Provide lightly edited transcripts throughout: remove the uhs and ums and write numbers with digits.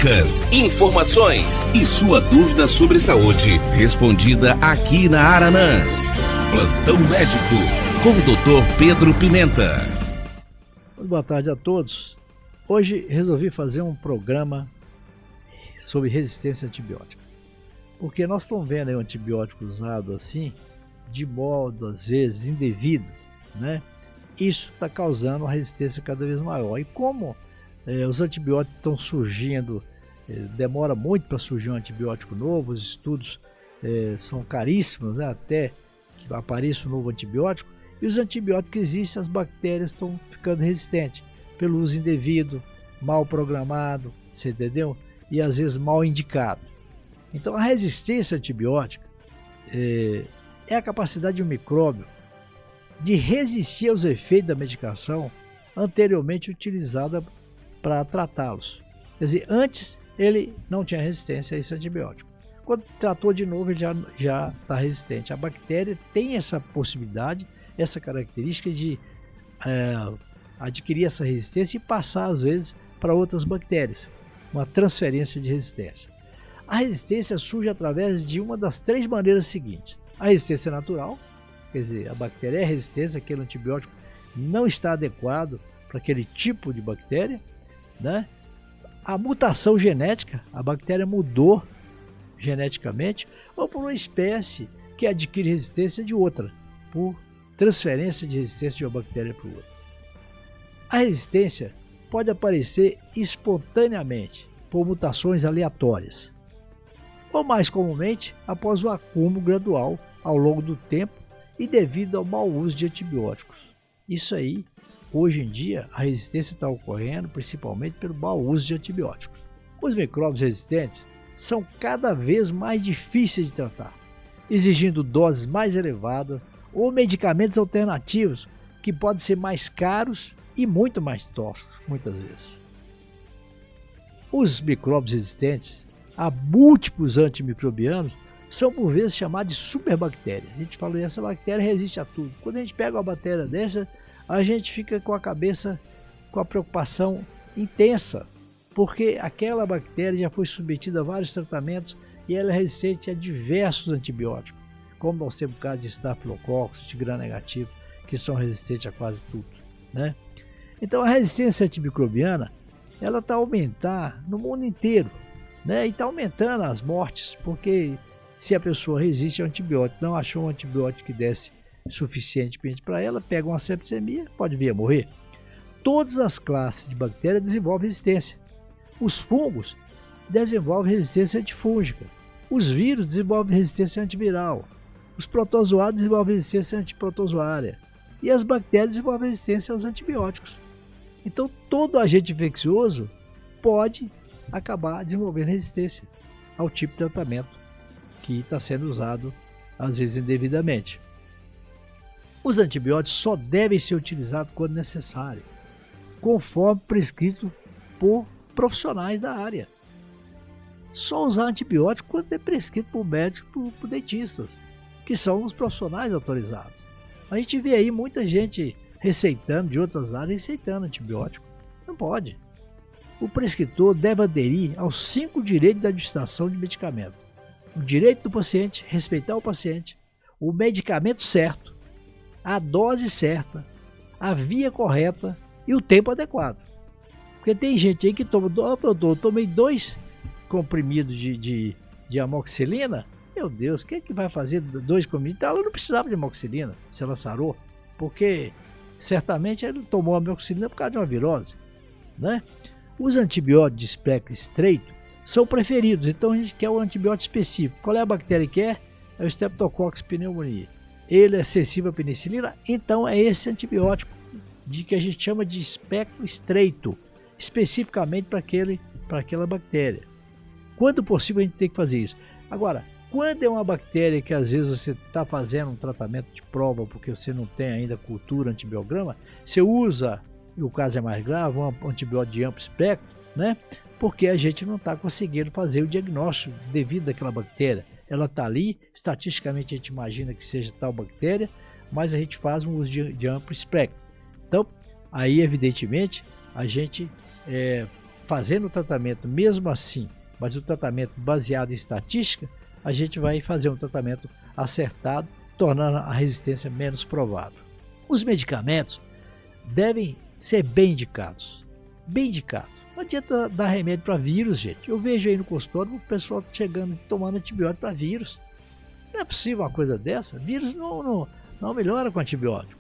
Dicas, informações e sua dúvida sobre saúde respondida aqui na Aranãs. Plantão Médico com o Dr. Pedro Pimenta. Muito boa tarde a todos. Hoje resolvi fazer um programa sobre resistência antibiótica. Porque nós estamos vendo aí o antibiótico usado assim, de modo às vezes indevido, né? Isso está causando uma resistência cada vez maior. E como os antibióticos estão surgindo, demora muito para surgir um antibiótico novo, os estudos são caríssimos, né? Até que apareça um novo antibiótico. E os antibióticos que existem, as bactérias estão ficando resistentes pelo uso indevido, mal programado, você entendeu? E às vezes mal indicado. Então a resistência antibiótica é a capacidade de um micróbio de resistir aos efeitos da medicação anteriormente utilizada para tratá-los. Quer dizer, antes ele não tinha resistência a esse antibiótico. Quando tratou de novo, ele já está resistente. A bactéria tem essa possibilidade, essa característica de adquirir essa resistência e passar, às vezes, para outras bactérias. Uma transferência de resistência. A resistência surge através de uma das três maneiras seguintes. A resistência natural, quer dizer, a bactéria é resistente, aquele antibiótico não está adequado para aquele tipo de bactéria, né? A mutação genética, a bactéria mudou geneticamente, ou por uma espécie que adquire resistência de outra, por transferência de resistência de uma bactéria para outra. A resistência pode aparecer espontaneamente, por mutações aleatórias, ou mais comumente após o acúmulo gradual ao longo do tempo e devido ao mau uso de antibióticos. Isso aí, hoje em dia, a resistência está ocorrendo principalmente pelo mau uso de antibióticos. Os micróbios resistentes são cada vez mais difíceis de tratar, exigindo doses mais elevadas ou medicamentos alternativos que podem ser mais caros e muito mais tóxicos, muitas vezes. Os micróbios resistentes a múltiplos antimicrobianos são por vezes chamados de superbactérias. A gente fala que essa bactéria resiste a tudo. Quando a gente pega uma bactéria dessa, a gente fica com a cabeça com a preocupação intensa, porque aquela bactéria já foi submetida a vários tratamentos e ela é resistente a diversos antibióticos, como nós temos o caso de estafilococcus, de gram-negativo, que são resistentes a quase tudo, né? Então a resistência antimicrobiana ela está aumentando no mundo inteiro, né? E está aumentando as mortes, porque se a pessoa resiste ao antibiótico, não achou um antibiótico que desse suficientemente para ela, pega uma septicemia, pode vir a morrer. Todas as classes de bactérias desenvolvem resistência. Os fungos desenvolvem resistência antifúngica. Os vírus desenvolvem resistência antiviral. Os protozoários desenvolvem resistência antiprotozoária. E as bactérias desenvolvem resistência aos antibióticos. Então, todo agente infeccioso pode acabar desenvolvendo resistência ao tipo de tratamento que está sendo usado, às vezes indevidamente. Os antibióticos só devem ser utilizados quando necessário, conforme prescrito por profissionais da área. Só usar antibiótico quando é prescrito por médicos, por dentistas, que são os profissionais autorizados. A gente vê aí muita gente receitando, de outras áreas, receitando antibiótico. Não pode. O prescritor deve aderir aos 5 direitos da administração de medicamento. O direito do paciente, respeitar o paciente, o medicamento certo, a dose certa, a via correta e o tempo adequado. Porque tem gente aí que toma, eu tomei 2 comprimidos de amoxicilina, meu Deus, quem é que vai fazer 2 comprimidos? Então ela não precisava de amoxicilina, se ela sarou, porque certamente ele tomou a amoxicilina por causa de uma virose, né? Os antibióticos de espectro estreito são preferidos, então a gente quer o antibiótico específico. Qual é a bactéria que é? É o Streptococcus pneumoniae. Ele é sensível à penicilina, então é esse antibiótico que a gente chama de espectro estreito, especificamente para aquela bactéria. Quando possível a gente tem que fazer isso. Agora, quando é uma bactéria que às vezes você está fazendo um tratamento de prova porque você não tem ainda cultura antibiograma, você usa, e o caso é mais grave, um antibiótico de amplo espectro, né? Porque a gente não está conseguindo fazer o diagnóstico devido àquela bactéria. Ela está ali, estatisticamente a gente imagina que seja tal bactéria, mas a gente faz um uso de amplo espectro. Então, aí evidentemente, a gente fazendo o tratamento mesmo assim, mas o tratamento baseado em estatística, a gente vai fazer um tratamento acertado, tornando a resistência menos provável. Os medicamentos devem ser bem indicados. Bem indicados. Não adianta dar remédio para vírus, gente. Eu vejo aí no consultório o pessoal chegando tomando antibiótico para vírus. Não é possível uma coisa dessa. Vírus não melhora com antibiótico.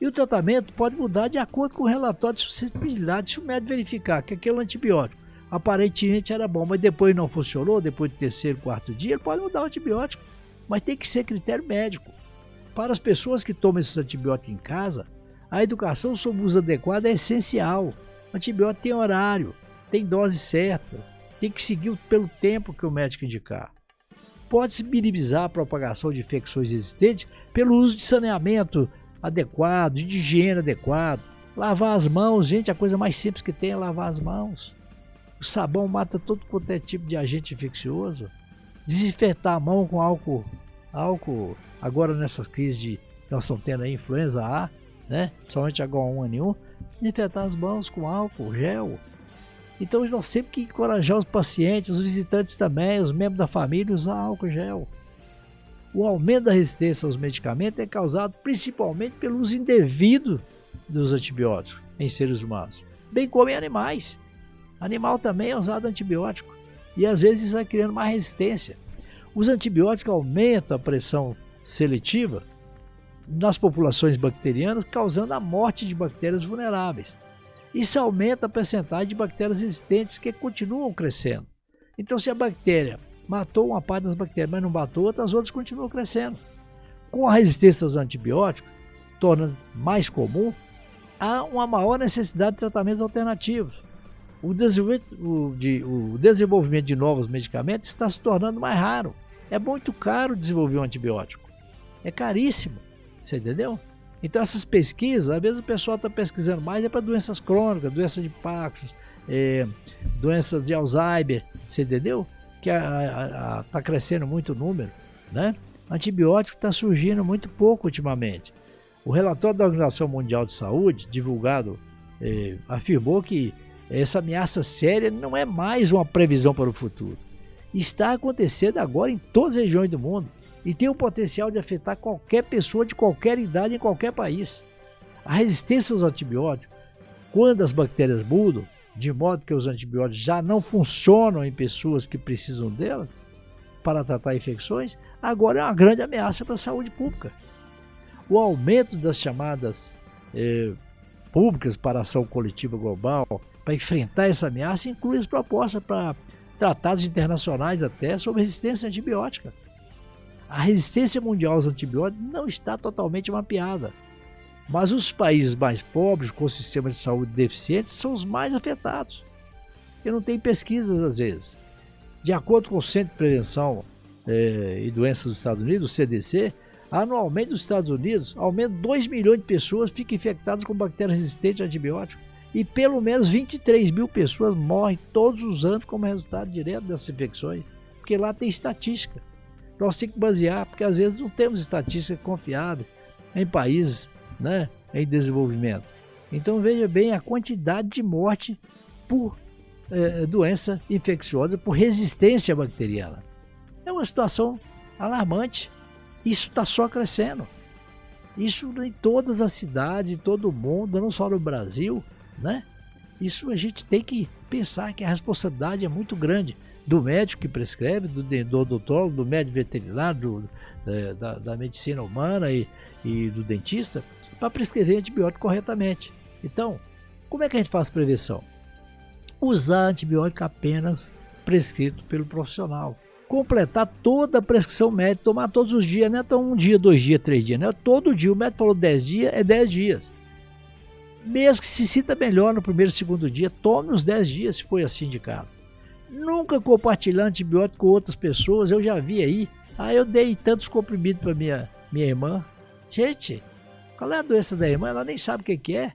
E o tratamento pode mudar de acordo com o relatório de suscetibilidade. Se o médico verificar que aquele antibiótico aparentemente era bom, mas depois não funcionou, depois do terceiro, quarto dia, ele pode mudar o antibiótico. Mas tem que ser critério médico. Para as pessoas que tomam esses antibióticos em casa, a educação sobre o uso adequado é essencial. O antibiótico tem horário, tem dose certa, tem que seguir pelo tempo que o médico indicar. Pode-se minimizar a propagação de infecções existentes pelo uso de saneamento adequado, de higiene adequado. Lavar as mãos, gente, a coisa mais simples que tem é lavar as mãos. O sabão mata todo quanto é tipo de agente infeccioso. Desinfetar a mão com álcool, agora nessas crises que nós estamos tendo aí, influenza A, né? Principalmente H1N1, desinfetar as mãos com álcool, gel. Então nós temos que encorajar os pacientes, os visitantes também, os membros da família a usar álcool gel. O aumento da resistência aos medicamentos é causado principalmente pelo uso indevido dos antibióticos em seres humanos, bem como em animais. Animal também é usado antibiótico e às vezes vai criando mais resistência. Os antibióticos aumentam a pressão seletiva nas populações bacterianas, causando a morte de bactérias vulneráveis. Isso aumenta a percentagem de bactérias resistentes que continuam crescendo. Então, se a bactéria matou uma parte das bactérias, mas não matou outras, as outras continuam crescendo. Com a resistência aos antibióticos, torna-se mais comum, há uma maior necessidade de tratamentos alternativos. O desenvolvimento de novos medicamentos está se tornando mais raro. É muito caro desenvolver um antibiótico. É caríssimo. Você entendeu? Então essas pesquisas, às vezes o pessoal está pesquisando mais para doenças crônicas, doenças de Parkinson, doenças de Alzheimer, você entendeu? Que está crescendo muito o número, né? Antibiótico está surgindo muito pouco ultimamente. O relatório da Organização Mundial de Saúde, divulgado, afirmou que essa ameaça séria não é mais uma previsão para o futuro. Está acontecendo agora em todas as regiões do mundo e tem o potencial de afetar qualquer pessoa de qualquer idade em qualquer país. A resistência aos antibióticos, quando as bactérias mudam, de modo que os antibióticos já não funcionam em pessoas que precisam delas para tratar infecções, agora é uma grande ameaça para a saúde pública. O aumento das chamadas públicas para ação coletiva global para enfrentar essa ameaça inclui as propostas para tratados internacionais até sobre resistência antibiótica. A resistência mundial aos antibióticos não está totalmente mapeada, mas os países mais pobres, com sistemas de saúde deficientes, são os mais afetados. E não tem pesquisas às vezes. De acordo com o Centro de Prevenção e Doenças dos Estados Unidos, o CDC, anualmente nos Estados Unidos, ao menos 2 milhões de pessoas ficam infectadas com bactérias resistentes a antibióticos e pelo menos 23 mil pessoas morrem todos os anos como resultado direto dessas infecções, porque lá tem estatística. Nós temos que basear, porque às vezes não temos estatística confiável em países, né, em desenvolvimento. Então veja bem a quantidade de morte por doença infecciosa, por resistência bacteriana. É uma situação alarmante. Isso está só crescendo. Isso em todas as cidades, em todo o mundo, não só no Brasil, né? Isso a gente tem que pensar que a responsabilidade é muito grande do médico que prescreve, do odontólogo, do médico veterinário, da medicina humana e do dentista, para prescrever antibiótico corretamente. Então, como é que a gente faz prevenção? Usar antibiótico apenas prescrito pelo profissional. Completar toda a prescrição médica, tomar todos os dias, não é tão 1 dia, 2 dias, 3 dias, não é todo dia. O médico falou 10 dias, é 10 dias. Mesmo que se sinta melhor no primeiro e segundo dia, tome os 10 dias se foi assim indicado. Nunca compartilhar antibiótico com outras pessoas, eu já vi aí. Eu dei tantos comprimidos para minha irmã. Gente, qual é a doença da irmã? Ela nem sabe o que é.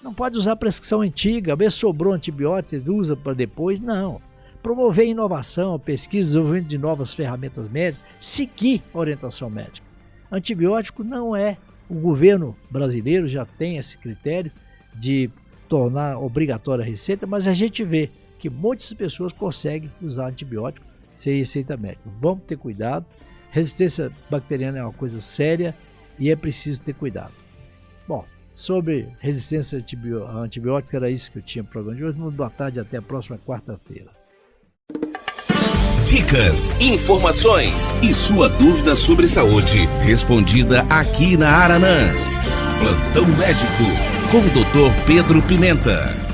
Não pode usar prescrição antiga, às vezes sobrou antibiótico, usa para depois, não. Promover inovação, pesquisa, desenvolvimento de novas ferramentas médicas, seguir a orientação médica. Antibiótico não é, o governo brasileiro já tem esse critério de tornar obrigatória a receita, mas a gente vê que muitas pessoas conseguem usar antibiótico sem receita médica. Vamos ter cuidado. Resistência bacteriana é uma coisa séria e é preciso ter cuidado. Bom, sobre resistência a antibiótica, era isso que eu tinha no programa de hoje. Muito boa tarde, até a próxima quarta-feira. Dicas, informações e sua dúvida sobre saúde respondida aqui na Aranãs. Plantão Médico com o Dr. Pedro Pimenta.